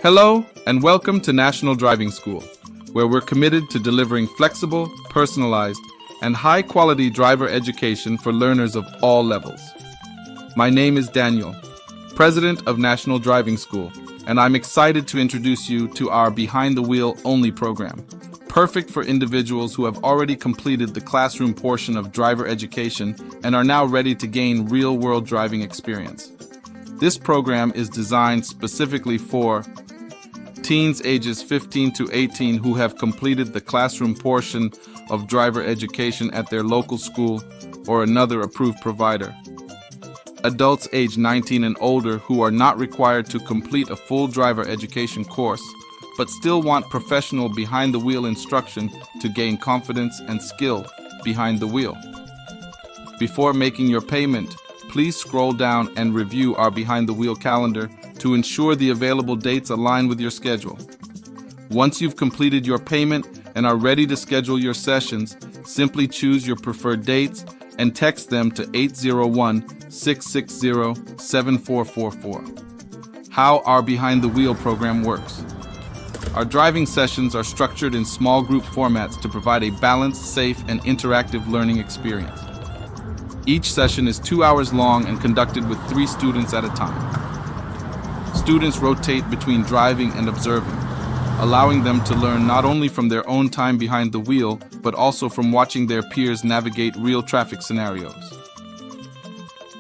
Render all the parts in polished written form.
Hello, and welcome to National Driving School, where we're committed to delivering flexible, personalized, and high-quality driver education for learners of all levels. My name is Daniel, President of National Driving School, and I'm excited to introduce you to our Behind the Wheel Only program, perfect for individuals who have already completed the classroom portion of driver education and are now ready to gain real-world driving experience. This program is designed specifically for teens ages 15 to 18 who have completed the classroom portion of driver education at their local school or another approved provider. Adults age 19 and older who are not required to complete a full driver education course, but still want professional behind-the-wheel instruction to gain confidence and skill behind the wheel. Before making your payment, please scroll down and review our Behind the Wheel calendar to ensure the available dates align with your schedule. Once you've completed your payment and are ready to schedule your sessions, simply choose your preferred dates and text them to 801-660-7444. How our Behind the Wheel program works. Our driving sessions are structured in small group formats to provide a balanced, safe, and interactive learning experience. Each session is 2 hours long and conducted with 3 students at a time. Students rotate between driving and observing, allowing them to learn not only from their own time behind the wheel, but also from watching their peers navigate real traffic scenarios.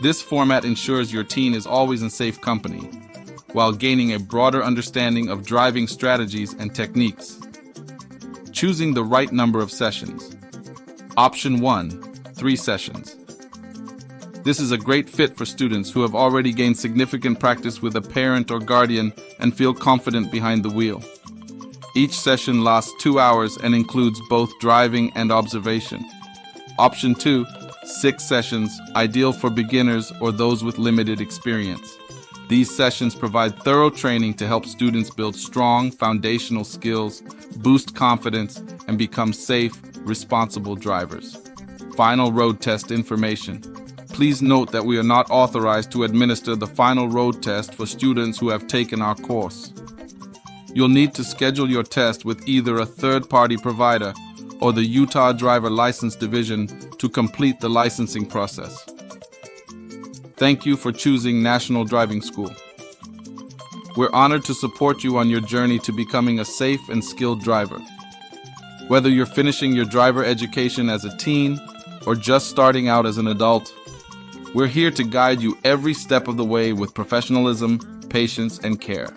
This format ensures your teen is always in safe company, while gaining a broader understanding of driving strategies and techniques. Choosing the right number of sessions. Option 1, 3 sessions. This is a great fit for students who have already gained significant practice with a parent or guardian and feel confident behind the wheel. Each session lasts 2 hours and includes both driving and observation. Option 2, 6 sessions, ideal for beginners or those with limited experience. These sessions provide thorough training to help students build strong foundational skills, boost confidence, and become safe, responsible drivers. Final road test information. Please note that we are not authorized to administer the final road test for students who have taken our course. You'll need to schedule your test with either a third-party provider or the Utah Driver License Division to complete the licensing process. Thank you for choosing National Driving School. We're honored to support you on your journey to becoming a safe and skilled driver. Whether you're finishing your driver education as a teen or just starting out as an adult, we're here to guide you every step of the way with professionalism, patience, and care.